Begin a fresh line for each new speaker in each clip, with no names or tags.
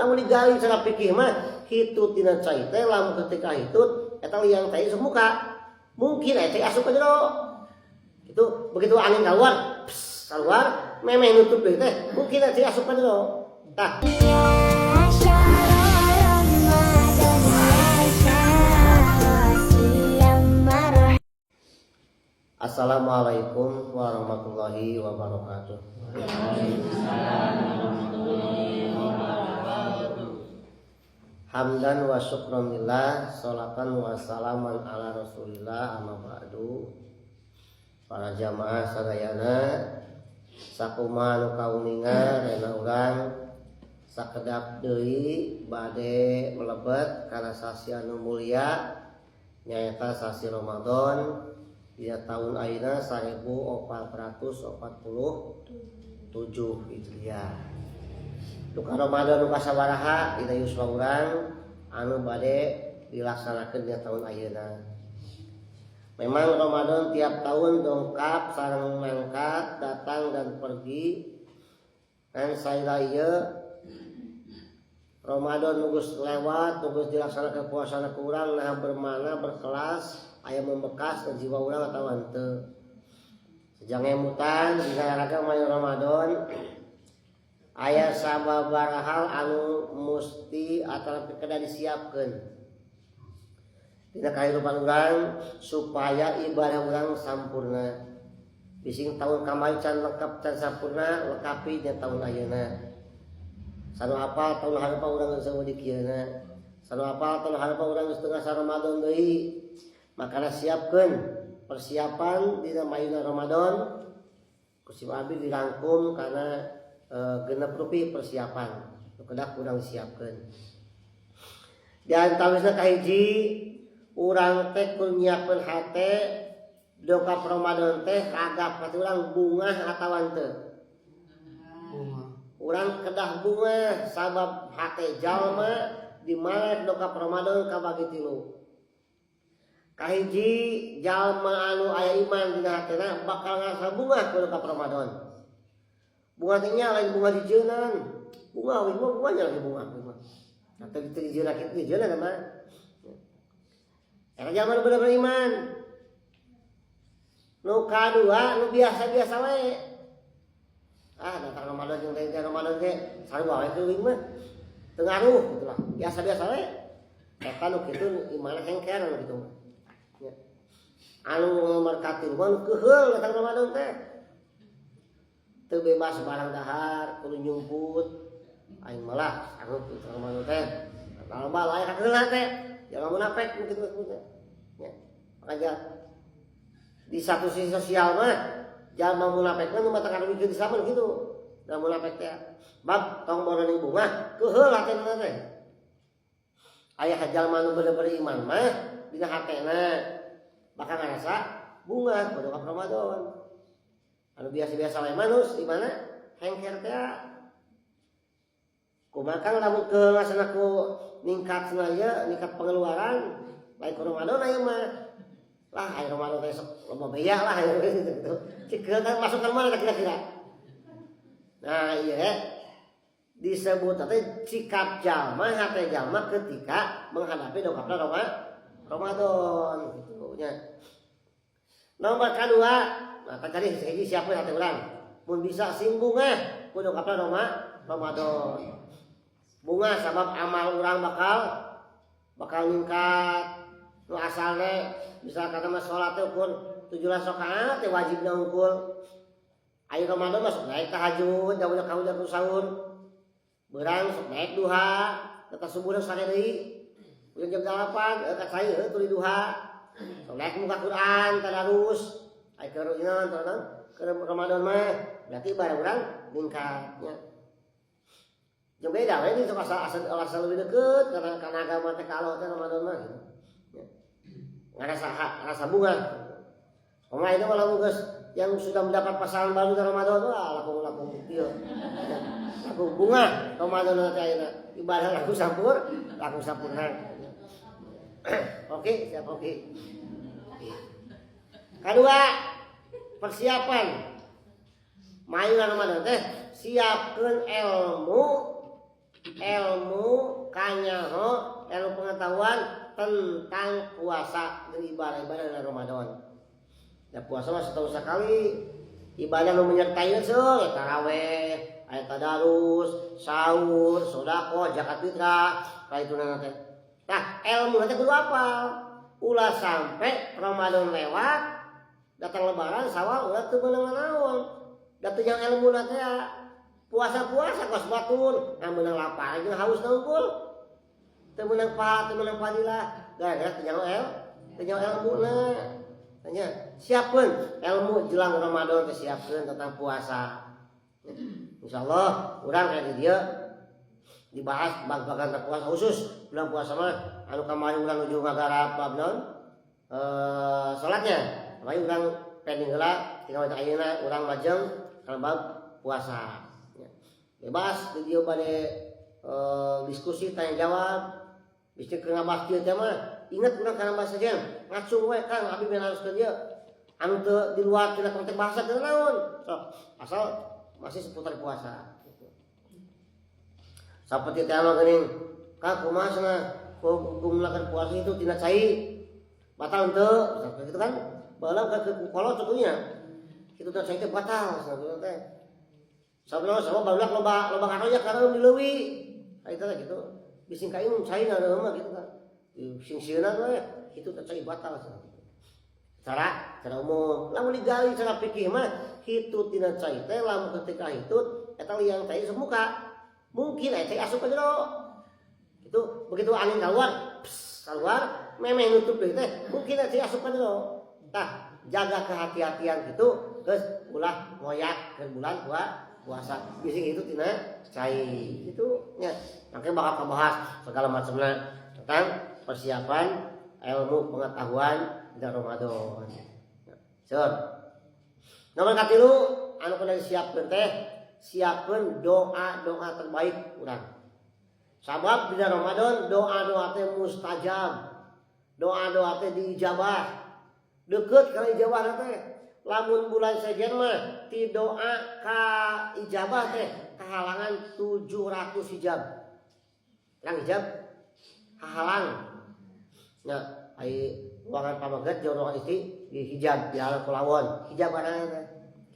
lamun digali cara pikir mah hitut tina cai teh lamun ketika hitut eta liang teh isuk muka mungkin teh asup ka jero itu begitu angin keluar memeh nutup deui teh mungkin teh asup ka jero tah Assalamualaikum warahmatullahi wabarakatuh. Hamdan wa syukran lillah, sholatan wa salaman ala rasulillah, amma ba'du. Para jamaah sadayana sakumaha nu kauninga rena urang sakedap deui bade melebet kana sasi anu mulia nyaeta sasi Ramadan dina tahun ayeuna 1447 Hijriah. Duka Ramadan nu kasabaraha dina yuswa urang anu bade dilaksanakeun dina tahun ayeuna. Memang Ramadan tiap tahun dongkap sareng mangkat, datang dan pergi. Dan saira ieu Ramadan nunggus lewat, nunggus dilaksanakeun puasana ku urang nah bermana berkelas aya membekas dan jiwa urang atawa henteu. Sejang emutan dina ragam mayu Ramadan aya sababaraha hal anu musti atawa kedah disiapkeun dina kahirupan urang supaya ibadah urang sampurna. Bising tahun kamari can lengkap can sampurna lengkapi dina tahun ayeuna. Sanu apal tahun hareupa urang geus eueuh di kieuna. Sanu apal tahun hareupa urang geus tengah Ramadan deui. Makana siapkeun persiapan dina mayuna Ramadan kusip abi dirangkum karena genep rupi persiapan kedah urang siapkeun. Di antawisna kahiji urang teh kudu nyiapkeun hate dongkap Ramadan teh kagap hati urang bungah atawa henteu. Urang kedah bungah sabab hate jalma di mana dongkap Ramadan kabagi tilu. Kahiji jalma anu aya iman dina hatena bakal ngarasa bunga ku dongkap Ramadan. Bunga teh nya lain bunga dijeunan. Bunga nya lagi bunga. Atau dijeunan kitu dijeunan mah. Eta jalma nu bener-bener iman. Nu kadua nu biasa-biasa wae. Datang Ramadan jeung teh Ramadan teh sarua wae teuing mah. Teu ngaruh gitu lah. Biasa-biasa wae. Eta nu kitu iman hengker anu kitu mah. Anu markati mah keheul datang Ramadan teh teu bebas barang dahar kudu nyumput aing malah sanggup datang Ramadan teh loba layak kakeula teh jangan munafik mungkin teh ya makanya di satu sisi sosial mah jalma munafik mah nu mata kadeukeun Islam kitu da munafik teh bab tong boroning bunga keheul hatena teh aya jalma nu bener-bener iman mah dina hatena bakal ngerasa bunga pada waktu Ramadan. Anu biasa-biasa wae manus di mana hengker teh. Kumaha lamun keungasana ku ningkat senaya ningkat pengeluaran lain ku Ramadan aya mah. Lah aya Ramadan teh sok loba beya lah aya gitu. Cikeun kan masuk ka mana kira-kira. Nah iya disebut teh sikap jalma hate jalma ketika menghadapi dongkapna Ramadan gitu nya. Nomor kedua, nah tadi hiji siapkeun hati urang. Mun bisa sing bunga ku dongkapna Ramadan. Bunga sabab amal urang bakal ningkat. Nu asalna bisa kata mah salat teh ukur 17 rakaat teh wajibna unggul. Aya Ramadan masuk naik tahajud, jauhna ka udah sahur. Beurang sok naik duha, tetep subuhna sare deui. Udah jam 8, kat saya tuli duha. So, naik muka Quran, tadarus. Ay ke ruinan, ke Ramadan mah. Berarti barang orang ningkatnya. Yang beda, ini asal lebih deket. Karena agama teh kalau teh Ramadan mah. Ngerasa bunga. Omah itu kalau guys yang sudah mendapat pasangan baru di Ramadan, wah laku ieu. Laku bunga Ramadan nanti ayeuna. Ibadah laku sampurna. Oke, siap oke. Kedua, persiapan. Mayuna Ramadan teh siapkeun ilmu ilmu kanyaho ilmu pengetahuan tentang puasa dan ibadah-ibadah dalam Ramadan. Ya puasa mah setahun sekali, ibadah nu menyertai seul taraweh, aya tadarus, sahur, sedekah, zakat fitrah, kaituna teh. Tah ilmu teh kudu apal. Ulah sampai Ramadan lewat, datang lebaran sawal ulah teu meunang naon. Da teu jang ilmu teh puasa-puasa kos batur, meunang lapar jeung haus na unggul. Teu meunang fadilah, gara-gara teu jang ilmuna. Tanya, siapkeun ilmu jelang Ramadan teh siapkeun tentang puasa. Insyaallah urang ka di dieu dibahas bab-baban puasa khusus bulan puasa mah anu kamari urang nuju ngagarap bab naon salatnya. Kamari urang pending heula tinggal ayeuna urang majeng kana bab puasa. Bebas di dieu bade diskusi tanya jawab. Bisa ke ngabah kieu teh mah ingat urang kana bahasa saja ngacung we Kang abi bener harus ke dieu. Anu teu di luar tina konteks bahasa teu naon. So, asal masih seputar puasa. Saperti teh anu geuning, Kang kumaha cenah hukum melakukan puasa itu tina cai batal henteu, gitu kan? Baheula ka kolot contohnya. Kitu teh cai teh batal sabenerna teh. Sabenerna sama barudak loba karoyak kareum di leuwi. Ari teh gitu. Bising ka ieu cai na mah gitu kan. Sing sieuna we kitu teh cai batal cenah. Cara umum, lamun digali cara pikir mah hitut tina cai teh lamun ketika hitut eta liang cai semuka. Mungkin cai asup ka jero. Itu begitu angin keluar, memeh nutup deui teh, mungkin cai asup ka jero. Tah, jaga kehati-hatian gitu, geus ulah ngoyak ke bulan puasa. Bising itu tina cai. Itu nya, mangke bakal kabahas segala macamna tentang persiapan ilmu pengetahuan di Ramadan. Sur. Nomor katilu anu kudu disiapkeun teh siapkeun doa-doa terbaik urang. Sabab di Ramadan doa-doa teh mustajab. Doa-doa teh diijabah. Deukeut ka ijabah teh. Lamun bulan sejen mah ti doa ka ijabah teh kahalangan 700 hijab. Lang hijab hahalang. Nya ai ruangan pamaget jeung ruangan istri di hijab di alam kulawon. Hijab barang teh.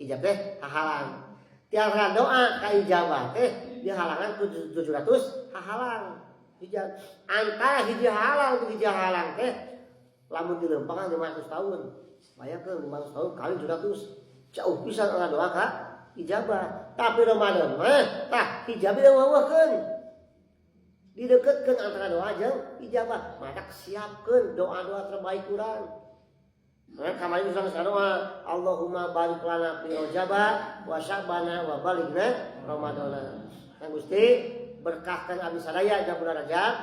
Hijab teh hahalang. Tiang doa ka ijabah teh di halangan 700 hahalang. Hijab antara hiji halang jeung hiji halang teh lamun dileumpang 500 tahun. Bayangkeun 500 tahun kali 700 jauh pisan orang doa ka ijabah. Tapi Ramadan mah tah hijab dieuweuhkeun. Dideketkeun antara doa jeung ijabah. Matak siapkeun doa-doa terbaik urang. Nah, kamari misalnya doa Allahumma barik lana fi Rajaba wa Sya'bana wa balighna Ramadana. Kang Gusti berkahkan abdi sadaya di bulan Rajab,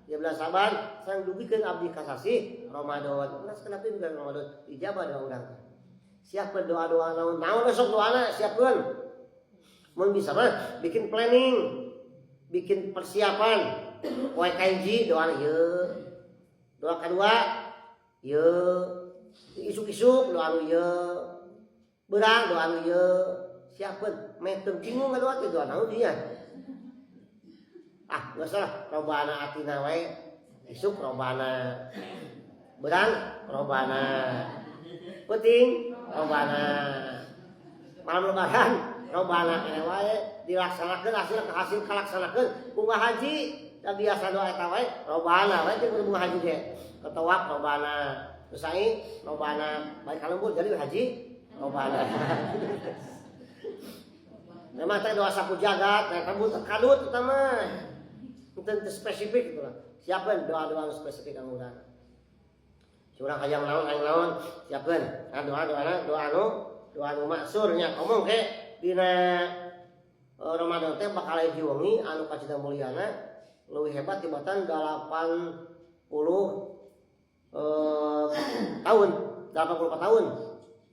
di bulan Saban, sang dugikeun abdi kasasih Ramadan. Ulah sakenapi bulan Ramadan ijabah doa urang. Siapkeun doa-doa naon sok doana siapkeun. Mun bisa mah bikin planning, bikin persiapan. Poe kaiji doa ieu. Doa kedua ieu. Isuk-isuk doa anu ieu. Beurang doa anu ieu. Siapkeun meteu bingung ngadoa teh doa naon dinya. Geus lah robana atina wae. Isuk robana. Beurang robana. Peuting robana. Malam lebaran robana kene wae dilaksanakeun hasil kalaksanakeun bunga haji. Da biasa doa eta wae robana wae jeung bunga haji ge. Ketawak robana. Terus ai robana baik kalembur jadi haji robana. Memang teh doa sapu jagat, kabut kadut eta mah. Teu spesifik gitu lah. Siapkeun doa-doa spesifik anu urang. Urang hayang naon, siapkeun. Nah doa anu maksur nya omong ke dina Ramadan teh bakal hiji wengi anu kacita mulyana leuwih hebat tibatan 84 tahun 84 tahun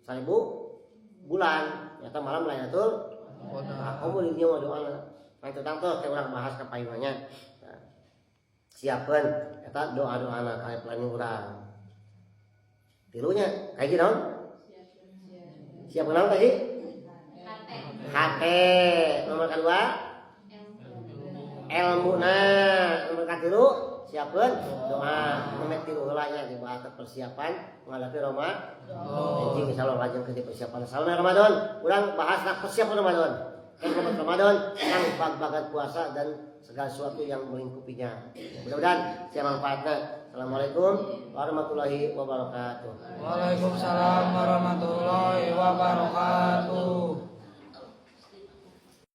1000 bulan nyata malam Lailatul Qadar. Kamu di dieu doana. Nah tentang teh urang bahas ka paimanya. Siapkeun eta doa-doana ka planning urang. Tilunya kayak naon? Siapkeun naon tadi? HT. Nomor kedua ilmuna nomor katilu siapkeun doa nemet tilu heula nya dibahas persiapan menghadapi Ramadan. Anjing insyaallah lajeng ke persiapan salna Ramadan. Urang bahas persiapan Ramadan. Kan Ramadan yang bag-bagan puasa dan segala sesuatu yang melingkupinya. Mudah-mudahan saya manfaatnya. Assalamualaikum warahmatullahi wabarakatuh.
Waalaikumsalam warahmatullahi wabarakatuh.